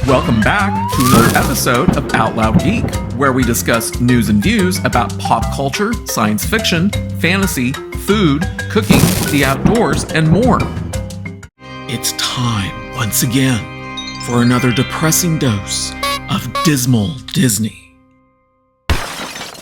Welcome back to another episode of Out Loud Geek, where we discuss news and views about pop culture, science fiction, fantasy, food, cooking, the outdoors, and more. It's time, once again, for another depressing dose of dismal Disney.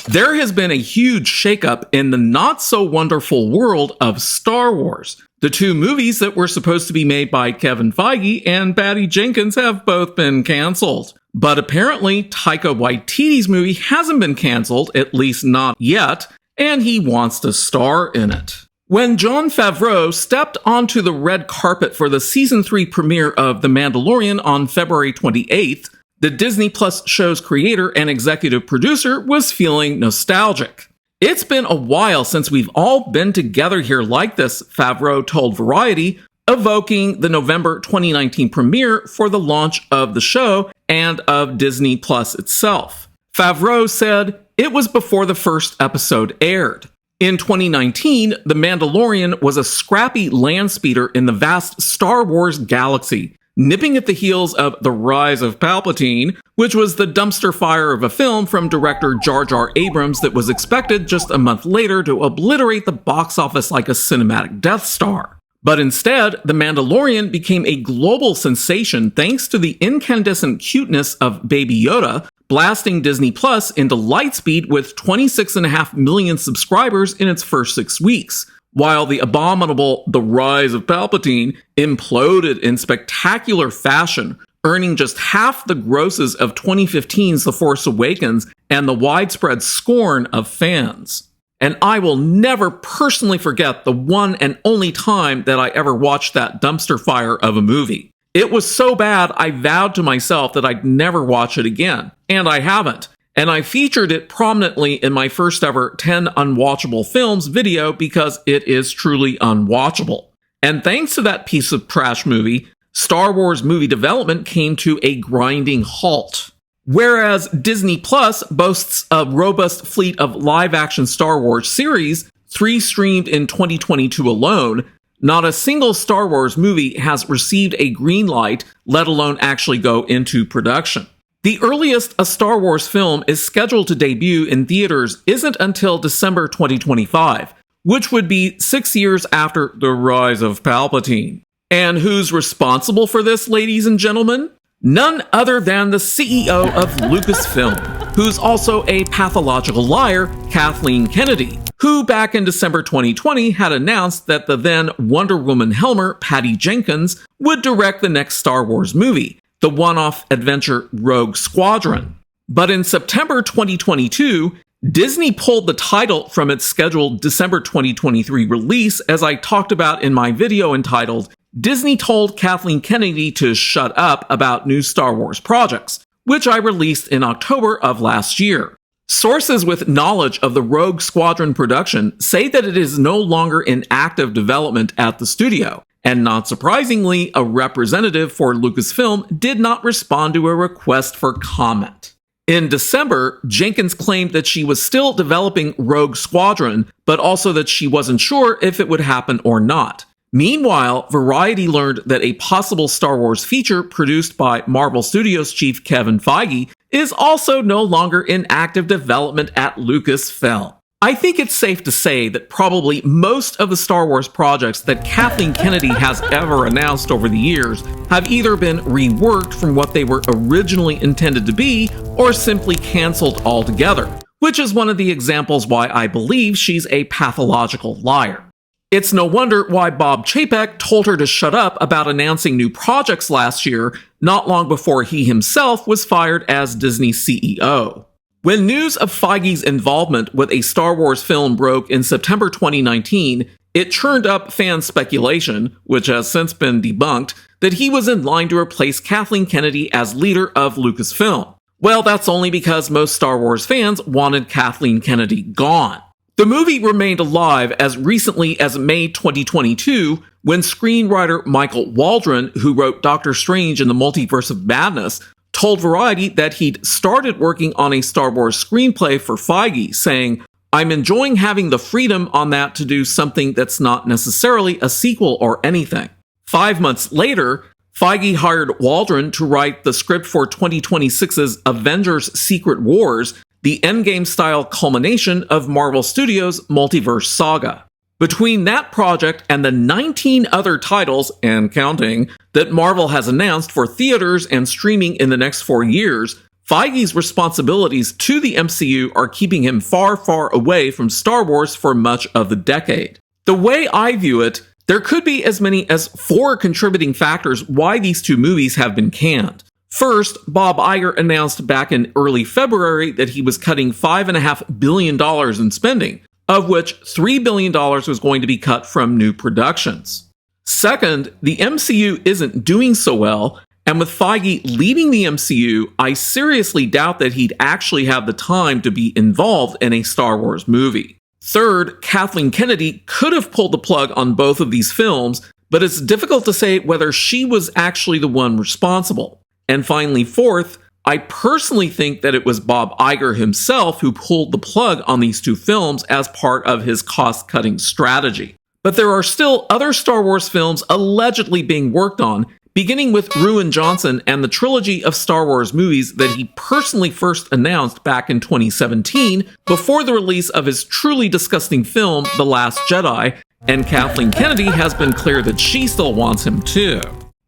There has been a huge shakeup in the not-so-wonderful world of Star Wars. The two movies that were supposed to be made by Kevin Feige and Patty Jenkins have both been canceled. But apparently, Taika Waititi's movie hasn't been canceled, at least not yet, and he wants to star in it. When Jon Favreau stepped onto the red carpet for the Season 3 premiere of The Mandalorian on February 28th, the Disney Plus show's creator and executive producer was feeling nostalgic. It's been a while since we've all been together here like this, Favreau told Variety, evoking the November 2019 premiere for the launch of the show and of Disney Plus itself. Favreau said, "It was before the first episode aired. In 2019, The Mandalorian was a scrappy land speeder in the vast Star Wars galaxy, nipping at the heels of The Rise of Palpatine, which was the dumpster fire of a film from director Jar Jar Abrams that was expected just a month later to obliterate the box office like a cinematic Death Star. But instead, The Mandalorian became a global sensation thanks to the incandescent cuteness of Baby Yoda, blasting Disney Plus into lightspeed with 26.5 million subscribers in its first 6 weeks. While the abominable The Rise of Palpatine imploded in spectacular fashion, earning just half the grosses of 2015's The Force Awakens and the widespread scorn of fans. And I will never personally forget the one and only time that I ever watched that dumpster fire of a movie. It was so bad I vowed to myself that I'd never watch it again, and I haven't. And I featured it prominently in my first ever 10 Unwatchable Films video because it is truly unwatchable. And thanks to that piece of trash movie, Star Wars movie development came to a grinding halt. Whereas Disney Plus boasts a robust fleet of live-action Star Wars series, 3 streamed in 2022 alone, not a single Star Wars movie has received a green light, let alone actually go into production. The earliest a Star Wars film is scheduled to debut in theaters isn't until December 2025, which would be 6 years after The Rise of Palpatine. And who's responsible for this, ladies and gentlemen? None other than the CEO of Lucasfilm, who's also a pathological liar, Kathleen Kennedy, who back in December 2020 had announced that the then Wonder Woman helmer, Patty Jenkins, would direct the next Star Wars movie, the one-off adventure Rogue Squadron. But in September 2022, Disney pulled the title from its scheduled December 2023 release, as I talked about in my video entitled Disney Told Kathleen Kennedy to Shut Up About New Star Wars Projects, which I released in October of last year. Sources with knowledge of the Rogue Squadron production say that it is no longer in active development at the studio. And not surprisingly, a representative for Lucasfilm did not respond to a request for comment. In December, Jenkins claimed that she was still developing Rogue Squadron, but also that she wasn't sure if it would happen or not. Meanwhile, Variety learned that a possible Star Wars feature produced by Marvel Studios chief Kevin Feige is also no longer in active development at Lucasfilm. I think it's safe to say that probably most of the Star Wars projects that Kathleen Kennedy has ever announced over the years have either been reworked from what they were originally intended to be or simply canceled altogether, which is one of the examples why I believe she's a pathological liar. It's no wonder why Bob Chapek told her to shut up about announcing new projects last year, not long before he himself was fired as Disney CEO. When news of Feige's involvement with a Star Wars film broke in September 2019, it churned up fan speculation, which has since been debunked, that he was in line to replace Kathleen Kennedy as leader of Lucasfilm. Well, that's only because most Star Wars fans wanted Kathleen Kennedy gone. The movie remained alive as recently as May 2022, when screenwriter Michael Waldron, who wrote Doctor Strange in the Multiverse of Madness, told Variety that he'd started working on a Star Wars screenplay for Feige, saying, "I'm enjoying having the freedom on that to do something that's not necessarily a sequel or anything." 5 months later, Feige hired Waldron to write the script for 2026's Avengers Secret Wars, the Endgame-style culmination of Marvel Studios' multiverse saga. Between that project and the 19 other titles, and counting, that Marvel has announced for theaters and streaming in the next 4 years, Feige's responsibilities to the MCU are keeping him far, far away from Star Wars for much of the decade. The way I view it, there could be as many as 4 contributing factors why these 2 movies have been canned. First, Bob Iger announced back in early February that he was cutting $5.5 billion in spending, of which $3 billion was going to be cut from new productions. Second, the MCU isn't doing so well, and with Feige leading the MCU, I seriously doubt that he'd actually have the time to be involved in a Star Wars movie. Third, Kathleen Kennedy could have pulled the plug on both of these films, but it's difficult to say whether she was actually the one responsible. And finally, fourth, I personally think that it was Bob Iger himself who pulled the plug on these 2 films as part of his cost-cutting strategy. But there are still other Star Wars films allegedly being worked on, beginning with Rian Johnson and the trilogy of Star Wars movies that he personally first announced back in 2017 before the release of his truly disgusting film, The Last Jedi, and Kathleen Kennedy has been clear that she still wants him too.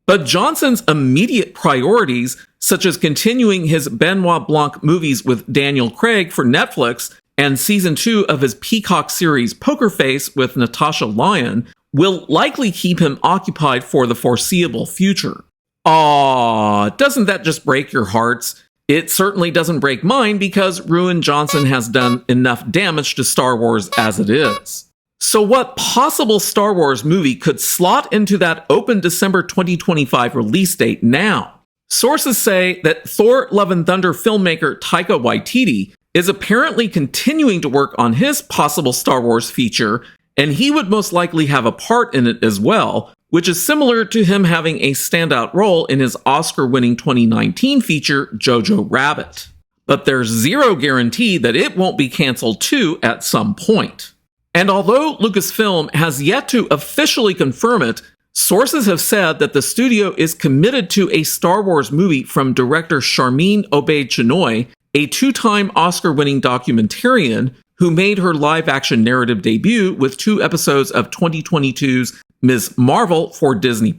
But Johnson's immediate priorities, such as continuing his Benoit Blanc movies with Daniel Craig for Netflix and season 2 of his Peacock series Poker Face with Natasha Lyonne, will likely keep him occupied for the foreseeable future. Aw, doesn't that just break your hearts? It certainly doesn't break mine because Rian Johnson has done enough damage to Star Wars as it is. So what possible Star Wars movie could slot into that open December 2025 release date now? Sources say that Thor: Love and Thunder filmmaker Taika Waititi is apparently continuing to work on his possible Star Wars feature, and he would most likely have a part in it as well, which is similar to him having a standout role in his Oscar-winning 2019 feature, Jojo Rabbit. But there's zero guarantee that it won't be canceled too at some point. And although Lucasfilm has yet to officially confirm it, sources have said that the studio is committed to a Star Wars movie from director Sharmeen Obaid-Chinoy, a 2-time Oscar-winning documentarian who made her live-action narrative debut with 2 episodes of 2022's Ms. Marvel for Disney+.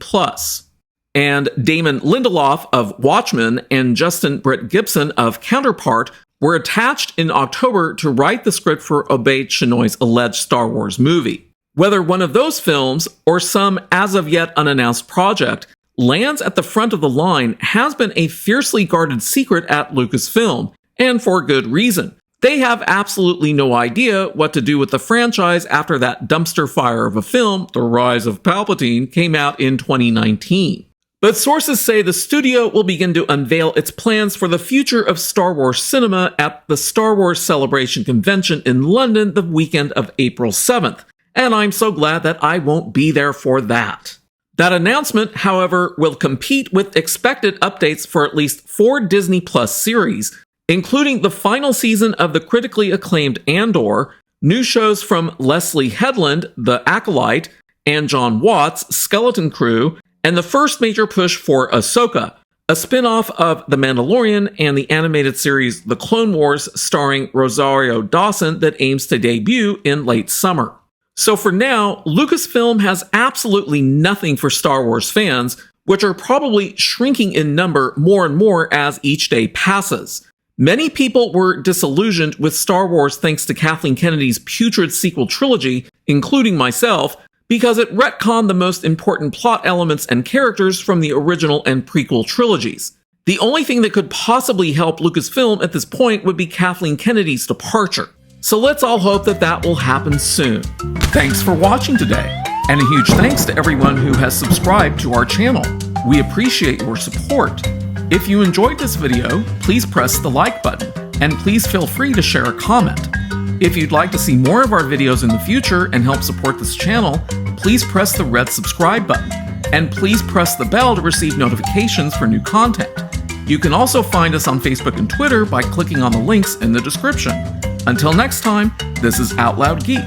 And Damon Lindelof of Watchmen and Justin Britt-Gibson of Counterpart were attached in October to write the script for Obaid-Chinoy's alleged Star Wars movie. Whether one of those films, or some as-of-yet unannounced project, lands at the front of the line has been a fiercely guarded secret at Lucasfilm, and for good reason. They have absolutely no idea what to do with the franchise after that dumpster fire of a film, The Rise of Palpatine, came out in 2019. But sources say the studio will begin to unveil its plans for the future of Star Wars cinema at the Star Wars Celebration Convention in London the weekend of April 7th, and I'm so glad that I won't be there for that. That announcement, however, will compete with expected updates for at least 4 Disney Plus series, including the final season of the critically acclaimed Andor, new shows from Leslie Headland, The Acolyte, and John Watts, Skeleton Crew, and the first major push for Ahsoka, a spin-off of The Mandalorian and the animated series The Clone Wars starring Rosario Dawson that aims to debut in late summer. So for now, Lucasfilm has absolutely nothing for Star Wars fans, which are probably shrinking in number more and more as each day passes. Many people were disillusioned with Star Wars thanks to Kathleen Kennedy's putrid sequel trilogy, including myself, because it retconned the most important plot elements and characters from the original and prequel trilogies. The only thing that could possibly help Lucasfilm at this point would be Kathleen Kennedy's departure. So let's all hope that that will happen soon. Thanks for watching today, and a huge thanks to everyone who has subscribed to our channel. We appreciate your support. If you enjoyed this video, please press the like button, and please feel free to share a comment. If you'd like to see more of our videos in the future and help support this channel, please press the red subscribe button, and please press the bell to receive notifications for new content. You can also find us on Facebook and Twitter by clicking on the links in the description. Until next time, this is Out Loud Geek.